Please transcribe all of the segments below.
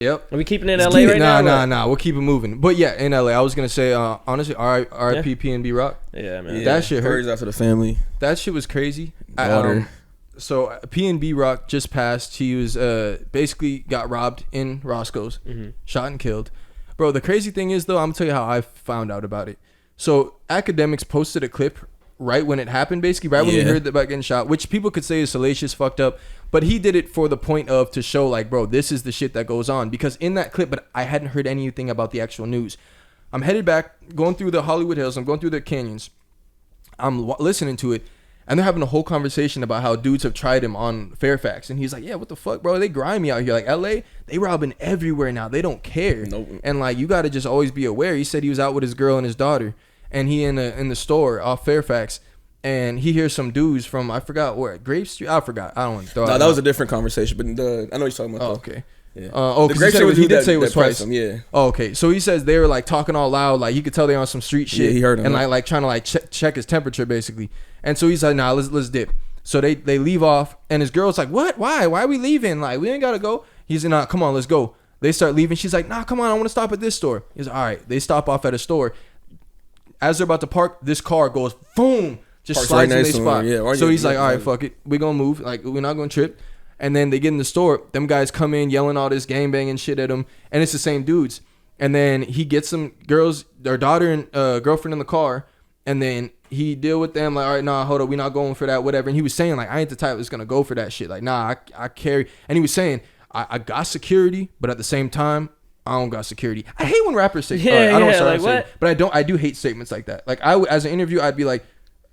Yep. Are we keeping it in LA right now? Nah. We'll keep it moving. But yeah, in LA, I was gonna say, honestly, RIP PNB Rock. Yeah, man. Yeah. That shit hurt. Prayers out to the family. That shit was crazy. Daughter. So PNB Rock just passed. He was basically got robbed in Roscoe's, shot and killed. Bro, the crazy thing is though, I'm gonna tell you how I found out about it. So Academics posted a clip right when it happened, basically right when he heard about getting shot, which people could say is salacious, fucked up, but he did it for the point of to show like, bro, this is the shit that goes on. Because in that clip, but I hadn't heard anything about the actual news. I'm headed back, going through the Hollywood Hills. I'm going through the canyons. I'm listening to it. And they're having a whole conversation about how dudes have tried him on Fairfax. And he's like, yeah, what the fuck, bro? They grimy out here. Like, LA, they robbing everywhere now. They don't care. Nope. And, like, you got to just always be aware. He said he was out with his girl and his daughter. And he in the store off Fairfax. And he hears some dudes from, I forgot where, Grape Street? I forgot. I don't want to throw it out. That was a different conversation. But I know what you're talking about. Oh, okay. Yeah. Because he did say it was twice. Yeah. Oh, okay. So he says they were, like, talking all loud. Like, you could tell they on some street shit. Yeah, he heard him. And, like trying to, like, check his temperature, basically. And so he's like, nah, let's dip. So they leave off, and his girl's like, what? Why are we leaving? Like, we ain't gotta go. He's like, nah, come on, let's go. They start leaving. She's like, nah, come on, I want to stop at this store. He's like, all right. They stop off at a store. As they're about to park, this car goes boom, just Parks slides right in next their to spot. him, yeah. So he's like, all right, fuck it, we gonna move. Like, we're not gonna trip. And then they get in the store. Them guys come in yelling all this gangbanging shit at him, and it's the same dudes. And then he gets some girls, their daughter and girlfriend in the car, and then he deal with them like, all right, nah, hold up, we not going for that, whatever. And he was saying like, I ain't the type that's gonna go for that shit. Like, nah, I carry. And he was saying, I got security, but at the same time, I don't got security. I hate when rappers say, I don't like what? But I do hate statements like that. Like as an interview, I'd be like,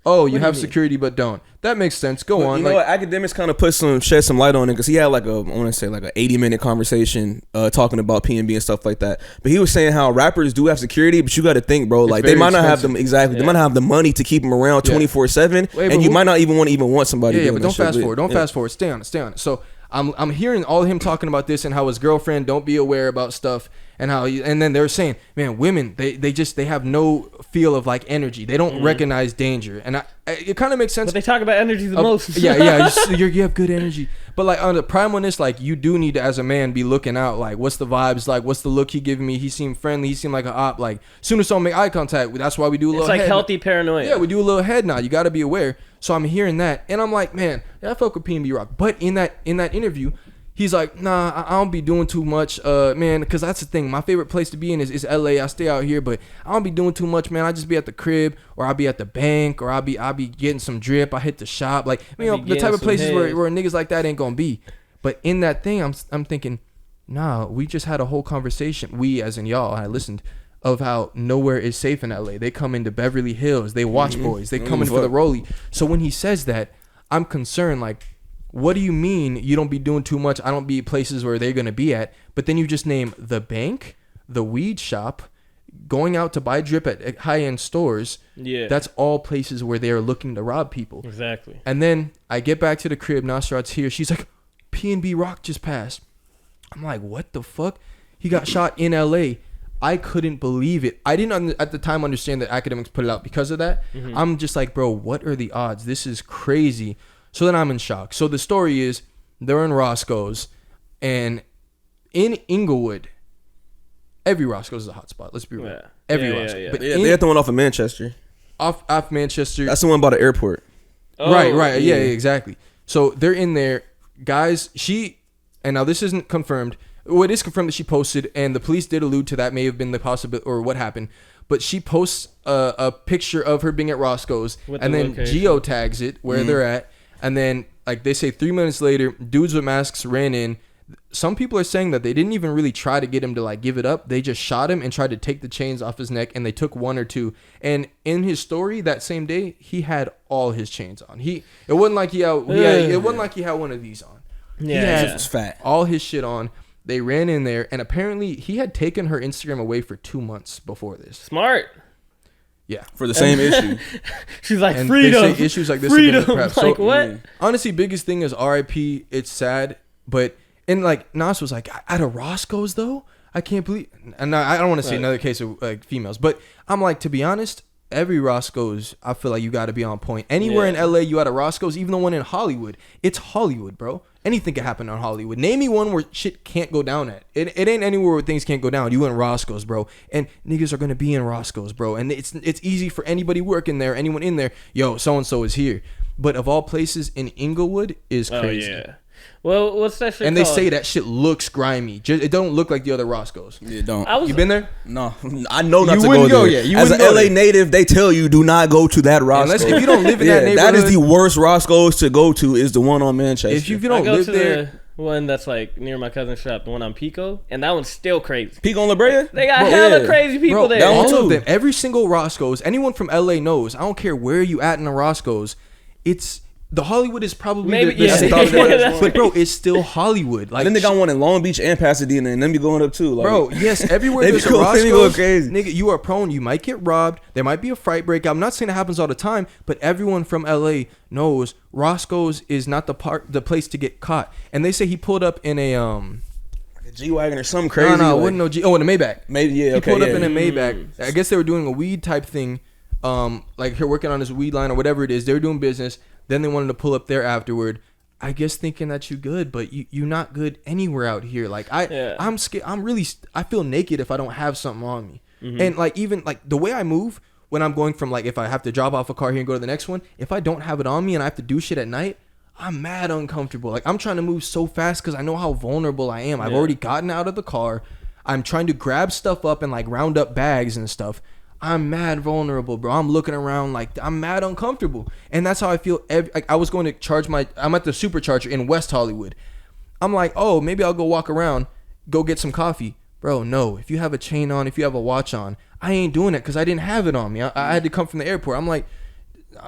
oh, you have security, but don't. That makes sense. Go on. You know what? Academics kind of shed some light on it because he had like I want to say like an 80-minute conversation talking about PNB and stuff like that. But he was saying how rappers do have security, but you got to think, bro, like they might not have them exactly. Yeah. They might not have the money to keep them around 24/7, and you might not even want somebody. Yeah, but don't fast forward. Don't fast forward. Stay on it. So I'm hearing all of him talking about this and how his girlfriend don't be aware about stuff. And how and then they're saying, man, women they have no feel of like energy. They don't recognize danger, and it kind of makes sense. But they talk about energy the most. Yeah. You have good energy, but like on the primalness, like you do need to as a man be looking out. Like, what's the vibes? Like, what's the look he giving me? He seemed friendly. He seemed like an op. Like, soon as someone make eye contact, that's why we do a little. It's like head healthy paranoia. Yeah, we do a little head nod. You got to be aware. So I'm hearing that, and I'm like, man, I fuck with PNB Rock. But in that interview, he's like, nah, I don't be doing too much, man, because that's the thing. My favorite place to be in is LA. I stay out here, but I don't be doing too much, man. I just be at the crib, or I'll be at the bank, or I'll be getting some drip. I hit the shop, like, you know, the type of places where niggas like that ain't gonna be. But in that thing, I'm thinking, nah, we just had a whole conversation. We, as in y'all, I listened, of how nowhere is safe in LA. They come into Beverly Hills. They watch boys. They come in for the rollie. So when he says that, I'm concerned, like, what do you mean you don't be doing too much? I don't be places where they're going to be at. But then you just name the bank, the weed shop, going out to buy drip at high-end stores. Yeah. That's all places where they're looking to rob people. Exactly. And then I get back to the crib. Nasrat's here. She's like, PNB Rock just passed. I'm like, what the fuck? He got shot in L.A. I couldn't believe it. I didn't at the time understand that Academics put it out because of that. I'm just like, bro, what are the odds? This is crazy. So then I'm in shock. So the story is they're in Roscoe's, and in Inglewood, every Roscoe's is a hot spot. Let's be real. Every Roscoe's. Yeah. But they had the one off of Manchester. Off Manchester. That's the one by the airport. Oh, right. Yeah, exactly. So they're in there. Guys, and now this isn't confirmed. Well, it is confirmed that she posted, and the police did allude to that may have been the possibility or what happened. But she posts a picture of her being at Roscoe's, and then geotags it where they're at. And then, like they say, 3 minutes later, dudes with masks ran in. Some people are saying that they didn't even really try to get him to like give it up. They just shot him and tried to take the chains off his neck, and they took one or two. And in his story that same day, he had all his chains on. It wasn't like he had one of these on. Yeah, he had was fat. all his shit on. They ran in there, and apparently he had taken her Instagram away for 2 months before this. Smart. Yeah. For the same issue. She's like, and freedom. They say issues like this freedom. Like, so, what? Honestly, biggest thing is RIP. It's sad, but and like Nas was like, at a Roscoe's though, I can't believe. And I don't want to say another case of like females, but I'm like, to be honest, every Roscoe's, I feel like you got to be on point. Anywhere in LA, you at a Roscoe's, even the one in Hollywood. It's Hollywood, bro. anything can happen on Hollywood. Name me one where shit can't go down at. It ain't anywhere where things can't go down. You in Roscoe's, bro, and niggas are gonna be in Roscoe's, bro, and it's easy for anybody working there, anyone in there. Yo, so and so is here. But of all places, in Inglewood is crazy. Oh yeah. Well, what's that shit and called? they say that shit looks grimy. It don't look like the other Roscoe's. Yeah, don't. You been there? No, I know not You to wouldn't go there. go, yeah. You As an wouldn't go LA there. native, they tell you do not go to that Roscoe. Unless if you don't live in that neighborhood. That is the worst Roscoe's to go to. Is the one on Manchester. If you don't I go live to there, the one that's like near my cousin's shop, the one on Pico, and that one's still crazy. Pico on La Brea? They got Bro, hella yeah. crazy people bro, there. that one all too. of them, every single Roscoe's, anyone from LA knows. I don't care where you at in the Roscoe's. It's the Hollywood is probably Maybe, the yeah. safest Yeah, one, that's but bro, it's still Hollywood. Like Then they got one in Long Beach and Pasadena, and then be going up too. Like, bro, yes, everywhere They there's a be going- they be going Roscoe's, crazy. nigga, you are prone. You might get robbed. There might be a fight break. I'm not saying it happens all the time, but everyone from LA knows Roscoe's is not the place to get caught. And they say he pulled up in a G-Wagon or something crazy. No, like, wouldn't know. In a Maybach. Maybe, yeah, He okay, pulled up yeah. in a Maybach. I guess they were doing a weed type thing. Like here working on his weed line or whatever it is. They were doing business. Then they wanted to pull up there afterward. I guess thinking that you good, but you're not good anywhere out here. Like I'm scared. I feel naked if I don't have something on me. And like even like the way I move when I'm going from like if I have to drop off a car here and go to the next one, if I don't have it on me and I have to do shit at night, I'm mad uncomfortable. Like I'm trying to move so fast because I know how vulnerable I am. I've already gotten out of the car. I'm trying to grab stuff up and like round up bags and stuff. I'm mad vulnerable, bro. I'm looking around like I'm mad uncomfortable. And that's how I feel. Like I was going to I'm at the Supercharger in West Hollywood. I'm like, oh, maybe I'll go walk around, go get some coffee. Bro, no. If you have a chain on, if you have a watch on, I ain't doing it because I didn't have it on me. I had to come from the airport. I'm like,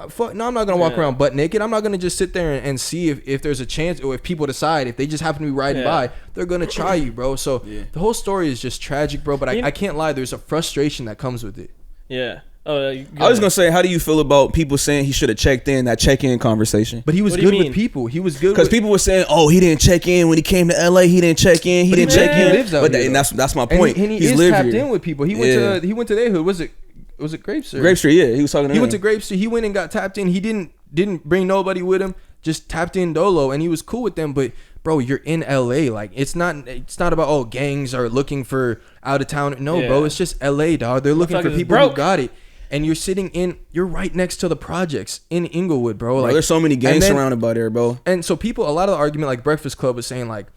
fuck, no, I'm not going to walk around butt naked. I'm not going to just sit there and see if there's a chance or if people decide, if they just happen to be riding by, they're going to try you, bro. So the whole story is just tragic, bro. But I can't lie. There's a frustration that comes with it. Yeah. I was gonna say, how do you feel about people saying he should have checked in, that check-in conversation? But he was good with people. He was good because people were saying, "Oh, he didn't check in when he came to LA. He didn't check in. He didn't check in." He lives out but here, and that's my point. And he He's is tapped here. in with people. He went to their hood. Was it Grape Street? Grape Street, yeah. He was talking to He them. went to Grape Street. He went and got tapped in. He didn't bring nobody with him. Just tapped in dolo, and he was cool with them. But bro, you're in LA. Like it's not about gangs are looking for out of town. No, bro, it's just LA, dog. They're looking for people who got it. And you're right next to the projects in Inglewood, bro. Like there's so many gangs surrounded by there, bro. And so a lot of the argument, like Breakfast Club was saying, like,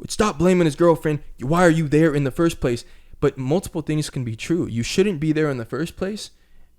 stop blaming his girlfriend. Why are you there in the first place? But multiple things can be true. You shouldn't be there in the first place.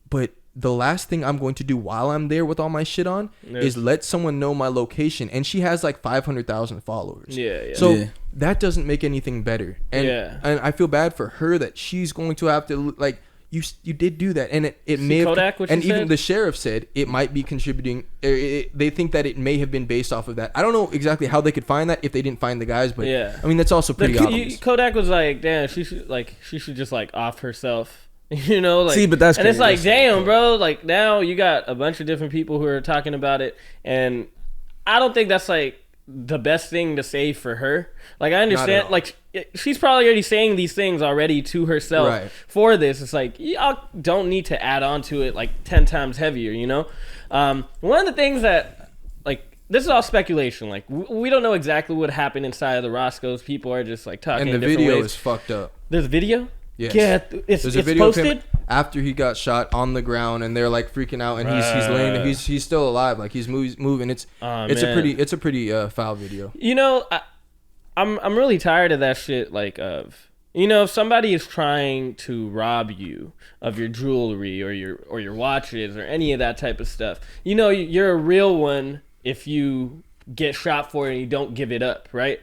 But the last thing I'm going to do while I'm there with all my shit on is let someone know my location. And she has like 500,000 followers. Yeah. So that doesn't make anything better. And I feel bad for her that she's going to have to like. You did do that, and it may Kodak, have, and even the sheriff said it might be contributing. They think that it may have been based off of that. I don't know exactly how they could find that if they didn't find the guys, but I mean that's also pretty obvious. Kodak was like, damn, she should just like off herself, you know? Like, see, but that's and it's like, damn, bro, like now you got a bunch of different people who are talking about it, and I don't think that's like the best thing to say for her. Like I understand, like she's probably already saying these things already to herself for this. It's like y'all don't need to add on to it like 10 times heavier, you know? One of the things that like this is all speculation. Like we don't know exactly what happened inside of the Roscoe's. People are just like talking. And the video is fucked up. There's a video. Yes. Yeah, it's video posted of him after he got shot on the ground, and they're like freaking out, and he's laying there. He's still alive, like he's moving. It's a pretty foul video. You know, I'm really tired of that shit. Like if somebody is trying to rob you of your jewelry or your watches or any of that type of stuff, you know, you're a real one if you get shot for it and you don't give it up, right?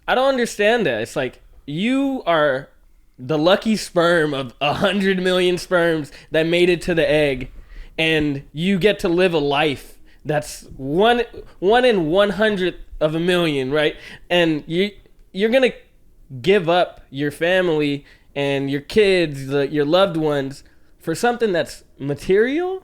I don't understand that. It's like you are the lucky sperm of 100 million sperms that made it to the egg, and you get to live a life that's one in 100th of a million, right? And you're gonna give up your family and your kids, your loved ones, for something that's material.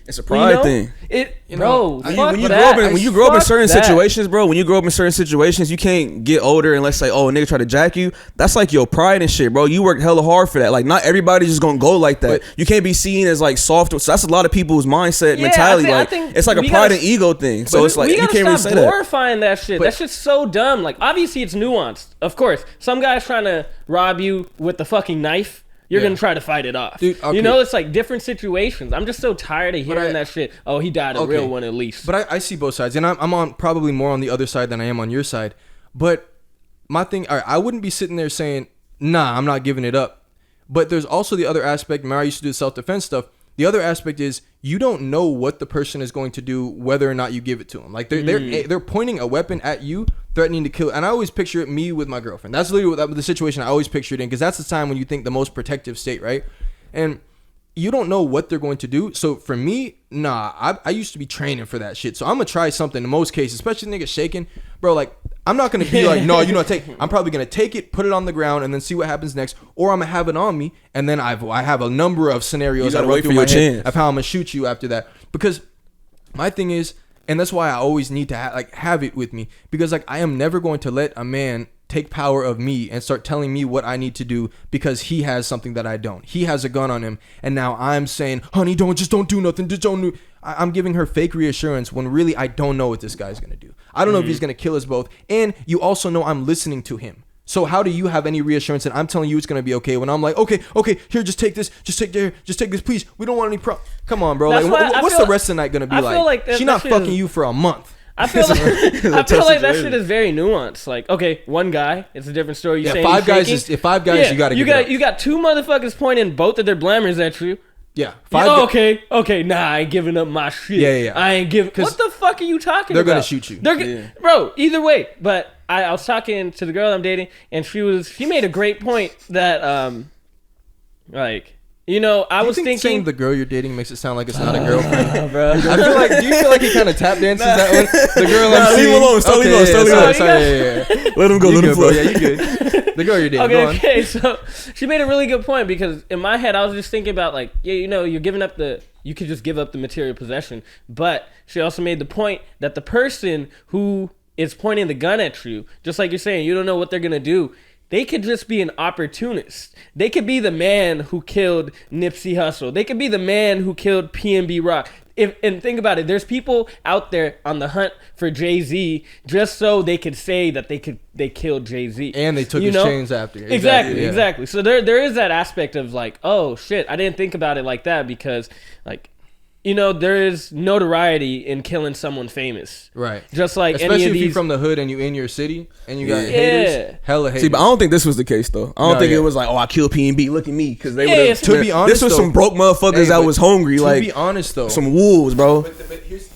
It's a pride thing. When you grow up in certain situations, bro. When you grow up in certain situations, you can't get older and let's say, oh, a nigga try to jack you. That's like your pride and shit, bro. You worked hella hard for that. Like, not everybody's just gonna go like that. But you can't be seen as like soft. So that's a lot of people's mindset mentality. I think it's like a pride and ego thing. So it's like you can't really say that. Glorifying that shit. That shit's so dumb. Like, obviously it's nuanced. Of course, some guy's trying to rob you with the fucking knife. You're going to try to fight it off. Dude, okay. You know, it's like different situations. I'm just so tired of hearing that shit. Oh, he died a real one at least. But I see both sides. And I'm on probably more on the other side than I am on your side. But my thing, I wouldn't be sitting there saying, nah, I'm not giving it up. But there's also the other aspect. Remember, I used to do self-defense stuff. The other aspect is you don't know what the person is going to do whether or not you give it to them. Like they're pointing a weapon at you, threatening to kill. And I always picture it me with my girlfriend. That's literally what the situation I always picture it in, because that's the time when you think the most protective state, right? And you don't know what they're going to do. So for me, nah, I used to be training for that shit. So I'm gonna try something in most cases, especially niggas shaking, bro. Like I'm not gonna be like, no, you know, I'm probably gonna take it, put it on the ground, and then see what happens next. Or I'm gonna have it on me, and then I have a number of scenarios that run through my head of how I'm gonna shoot you after that. Because my thing is, and that's why I always need to have it with me, because like I am never going to let a man take power of me and start telling me what I need to do because he has something that I don't. He has a gun on him, and now I'm saying, honey, don't do nothing. Just don't do. I'm giving her fake reassurance when really I don't know what this guy's gonna do. I don't know if he's gonna kill us both, and you also know I'm listening to him. So how do you have any reassurance that I'm telling you it's gonna be okay when I'm like, okay, here, just take this, just take this, please. We don't want any Come on, bro. Like, what's the rest of the night gonna be like? She's not fucking you for a month. I feel like that shit is very nuanced. Like, okay, one guy, it's a different story. If five guys, you gotta you got two motherfuckers pointing both of their blammers at you. Yeah. Okay. Nah, I ain't giving up my shit. Yeah. I ain't giving. What the fuck are you talking about? They're gonna shoot you. Bro. Either way, but I was talking to the girl I'm dating, and she made a great point that like. You know, I was thinking saying the girl you're dating makes it sound like it's not a girlfriend. Bro. Do you feel like he kind of tap dances that one? The girl I'm seeing. Leave him alone. Sorry. Let him go. Let him flow. Yeah, you good. The girl you're dating. Okay. So she made a really good point, because in my head I was just thinking about like, yeah, you know, you could just give up the material possession, but she also made the point that the person who is pointing the gun at you, just like you're saying, you don't know what they're gonna do. They could just be an opportunist. They could be the man who killed Nipsey Hussle. They could be the man who killed PNB Rock. And think about it. There's people out there on the hunt for Jay-Z just so they could say that they killed Jay-Z. And they took his chains after. Exactly. So there is that aspect of like, oh shit, I didn't think about it like that, because like, you know, there is notoriety in killing someone famous. Right. Just like especially any of if these... you're from the hood and you in your city and you got haters. Hella haters. See, but I don't think this was the case though. I don't think it was like, oh, I killed PNB. Look at me, because they would have. To be honest, this was some broke motherfuckers that was hungry. To like, be honest though, some wolves, bro. But here's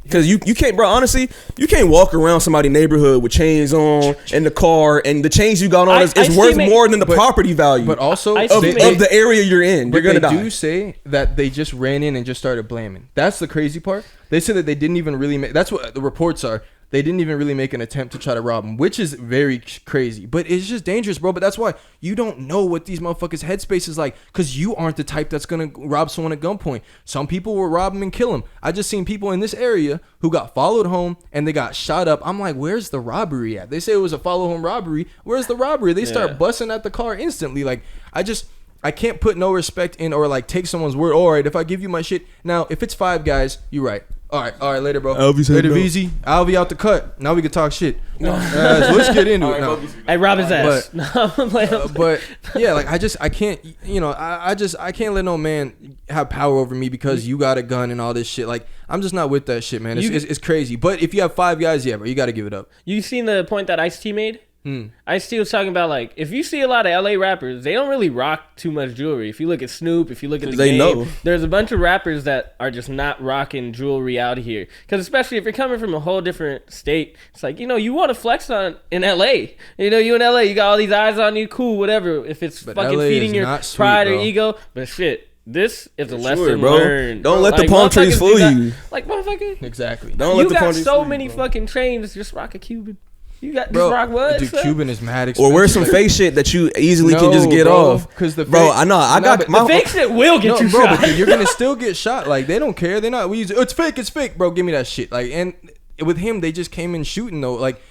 Because you can't, bro, honestly, you can't walk around somebody's neighborhood with chains on in the car, and the chains you got on is worth more than the property value. But also of the area you're in. You're going to die. They do say that they just ran in and just started blaming. That's the crazy part. They said that they didn't even really make, that's what the reports are. They didn't even really make an attempt to try to rob him, which is very crazy. But it's just dangerous, bro. But that's why you don't know what these motherfuckers' headspace is like, because you aren't the type that's going to rob someone at gunpoint. Some people will rob him and kill him. I just seen people in this area who got followed home and they got shot up. I'm like, where's the robbery at? They say it was a follow home robbery. Where's the robbery? They start busting at the car instantly. Like, I can't put no respect in or like take someone's word. All right, if I give you my shit. Now, if it's 5 guys, you're right. All right, later, bro. Later, VZ. I'll be out the cut. Now we can talk shit. So let's get into it now. Hey, rob his ass. But yeah, like I can't, I can't let no man have power over me because you got a gun and all this shit. Like, I'm just not with that shit, man. It's crazy. But if you have 5 guys, yeah, bro, you got to give it up. You seen the point that Ice-T made? Ice-T was talking about, like, if you see a lot of LA rappers, they don't really rock too much jewelry. If you look at Snoop, if you look at the Game, there's a bunch of rappers that are just not rocking jewelry out here. Because especially if you're coming from a whole different state, it's like, you want to flex on in LA. You in LA, you got all these eyes on you, cool, whatever. If it's fucking feeding your pride or ego, but shit. This is a lesson learned. Don't let the palm trees fool you. Like, motherfucker. Exactly. Don't let the palm trees fool you. You got so many fucking trains, just rock a Cuban. You got bro, this rock what? dude, son? Cuban is mad expensive. Or wear some fake shit that you easily can just get bro, off. Because the bro, I know I got the fake shit will get you bro, shot. but you're gonna still get shot. Like they don't care. They're not. We use it's fake, bro. Give me that shit. Like and with him, they just came in shooting though. Like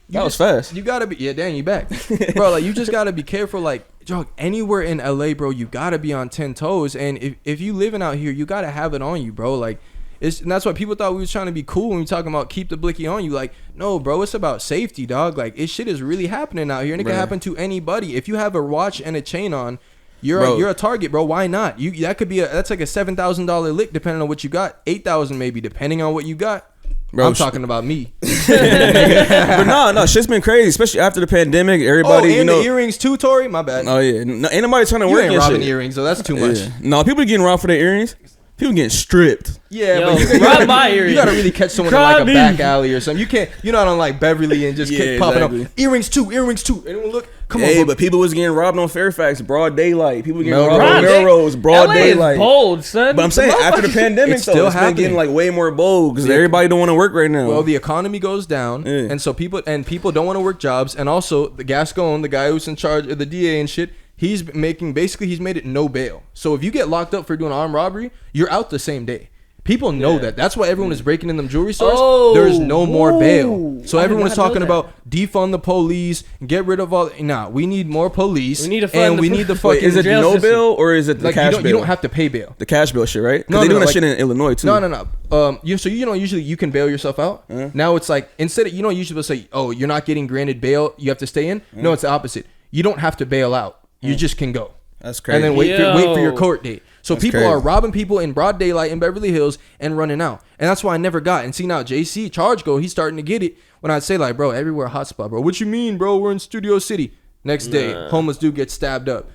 that was fast. You gotta be Dan, you back, bro. Like you just gotta be careful. Like dog, anywhere in LA, bro, you gotta be on 10 toes. And if you living out here, you gotta have it on you, bro. Like. And that's why people thought we was trying to be cool when we talking about keep the blicky on you. Like, no, bro, it's about safety, dog. Like, shit is really happening out here, and it can happen to anybody. If you have a watch and a chain on, you're a target, bro. Why not? That could be that's like a $7,000 lick, depending on what you got. 8,000 maybe, depending on what you got. Bro, I'm talking about me. But no, shit's been crazy, especially after the pandemic. Everybody, and the earrings too, Tori. My bad. Oh yeah, no, ain't nobody trying to you work. Ain't and robbing shit. earrings, so that's too much. Yeah. No, people getting robbed for their earrings. People getting stripped. Yeah, Yo, but rob my earrings. You gotta really catch someone in like a back alley or something. You can't. You're not on like Beverly and just keep popping up. Earrings too. Anyone look? Come on. Hey, bro. but people was getting robbed on Fairfax, broad daylight. People getting Melrose. robbed on Melrose, broad LA daylight. Is bold, son. But I'm saying after the pandemic, it's though, still it's been happening. getting like way more bold because everybody don't want to work right now. Well, the economy goes down, and so people don't want to work jobs, and also the Gascon, the guy who's in charge of the DA and shit. He's made it no bail. So if you get locked up for doing armed robbery, you're out the same day. People know that. That's why everyone is breaking in them jewelry stores. There's no more bail. So everyone is talking about defund the police, get rid of all. Nah, we need more police. We need to fund we need the fucking. Wait, is it jail no system. bail or is it the like cash you bill? don't have to pay bail. The cash bill shit, right? No, they doing that like, shit in Illinois too. No. Usually you can bail yourself out. Now it's like instead of usually say, oh, you're not getting granted bail, you have to stay in. No, it's the opposite. You don't have to bail out. You just can go. That's crazy. And then wait for your court date. So That's people crazy. are robbing people in broad daylight in Beverly Hills and running out. And that's why I never got. And see now JC Charge Go, he's starting to get it when I say like, bro, everywhere hotspot, bro. What you mean, bro? We're in Studio City. Next day, homeless dude gets stabbed up.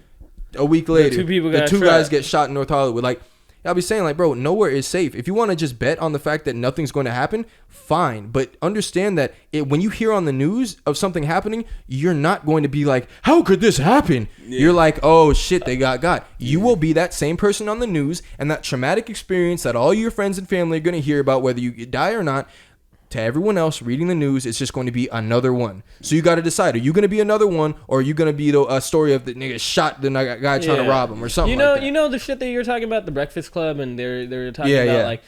A week later, the two guys get shot in North Hollywood. Like I'll be saying like, bro, nowhere is safe. If you want to just bet on the fact that nothing's going to happen, fine. But understand that when you hear on the news of something happening, you're not going to be like, how could this happen? Yeah. You're like, oh shit, they got. You will be that same person on the news and that traumatic experience that all your friends and family are going to hear about, whether you die or not. To everyone else reading the news, it's just going to be another one. So you got to decide: are you going to be another one, or are you going to be a story of the nigga shot the guy trying to rob him or something? Like that. You know the shit that you're talking about, the Breakfast Club, and they're talking about like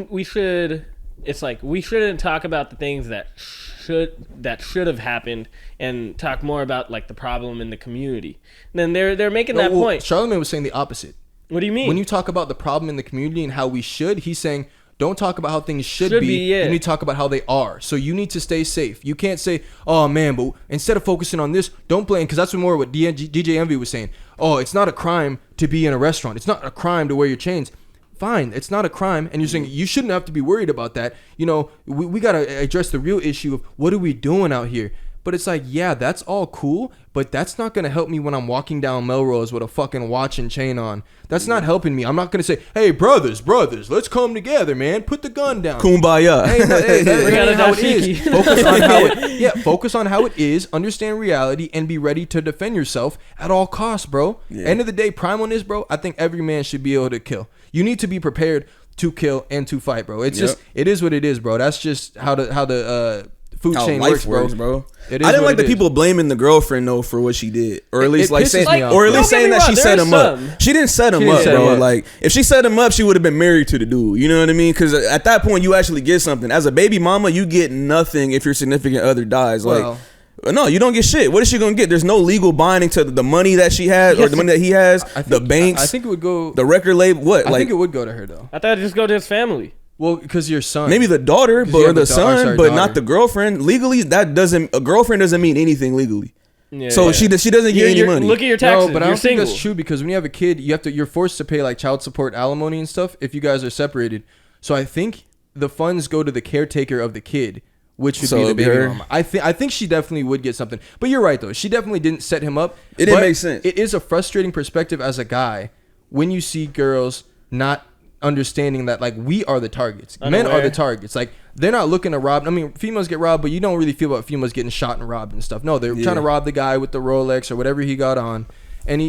we should. It's like we shouldn't talk about the things that should have happened, and talk more about like the problem in the community. And then they're making that point. Charlamagne was saying the opposite. What do you mean? When you talk about the problem in the community and how we should, he's saying, don't talk about how things should be. You need to talk about how they are. So you need to stay safe. You can't say, oh man, but instead of focusing on this, don't blame, because that's more what DJ Envy was saying. Oh, it's not a crime to be in a restaurant. It's not a crime to wear your chains. Fine, it's not a crime, and you're saying you shouldn't have to be worried about that. We got to address the real issue of what are we doing out here. But it's like, yeah, that's all cool, but that's not going to help me when I'm walking down Melrose with a fucking watch and chain on. That's not helping me. I'm not going to say, hey, brothers, let's come together, man. Put the gun down. Kumbaya. Hey, that ain't how it is. Focus on how it is, understand reality, and be ready to defend yourself at all costs, bro. Yeah. End of the day, prime on this, bro, I think every man should be able to kill. You need to be prepared to kill and to fight, bro. It's just, it is what it is, bro. That's just how the food chain works, bro. I didn't like the people blaming the girlfriend though for what she did, or at least saying that she set him up. She didn't set him up, bro. Like if she set him up, she would have been married to the dude. You know what I mean? Because at that point, you actually get something. As a baby mama, you get nothing if your significant other dies. Like. No, you don't get shit. What is she gonna get? There's no legal binding to the money that she has or the money that he has. The banks. I think it would go. The record label. What? I think it would go to her though. I thought it'd just go to his family. Well, because your son. Maybe the daughter, or the son, but not the girlfriend. Legally, a girlfriend doesn't mean anything legally. Yeah, so she doesn't get any money. Look at your taxes. No, but I don't think that's true, because when you have a kid, you're forced to pay like child support, alimony, and stuff if you guys are separated. So I think the funds go to the caretaker of the kid, which would be the baby mama. I think she definitely would get something. But you're right though. She definitely didn't set him up. It didn't make sense. It is a frustrating perspective as a guy when you see girls not understanding that like we are the targets. Men are the targets. Like they're not looking to rob. I mean, females get robbed, but you don't really feel about females getting shot and robbed and stuff. No, they're trying to rob the guy with the Rolex or whatever he got on. And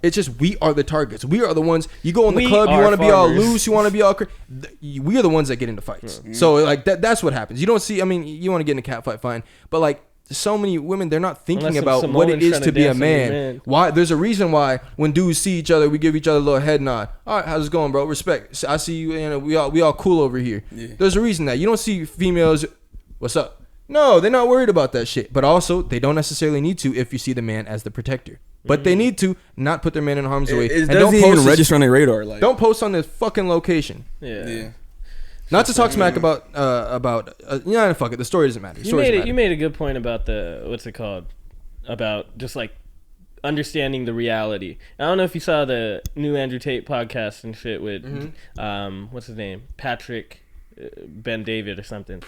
It's just we are the targets. We are the ones. You go in the We club, you are want to be all farmers. loose, you want to be all. We are the ones that get into fights. So like that's what happens. You don't see. I mean, you want to get in a cat fight, fine, but like so many women, they're not thinking Unless about some what it Samoans is tryna to be a dance on your man. man. Why? There's a reason why when dudes see each other, we give each other a little head nod. All right, how's it going, bro? Respect. I see you. You know, we all cool over here. Yeah. There's a reason that you don't see females. What's up? No, they're not worried about that shit. But also, they don't necessarily need to if you see the man as the protector. But they need to not put their man in harm's way. It doesn't even register on their radar. Like, don't post on this fucking location. Yeah. Not to talk smack about fuck it. The story doesn't matter. You made a good point about the what's it called, about just like understanding the reality. I don't know if you saw the new Andrew Tate podcast and shit with what's his name, Patrick Ben David or something.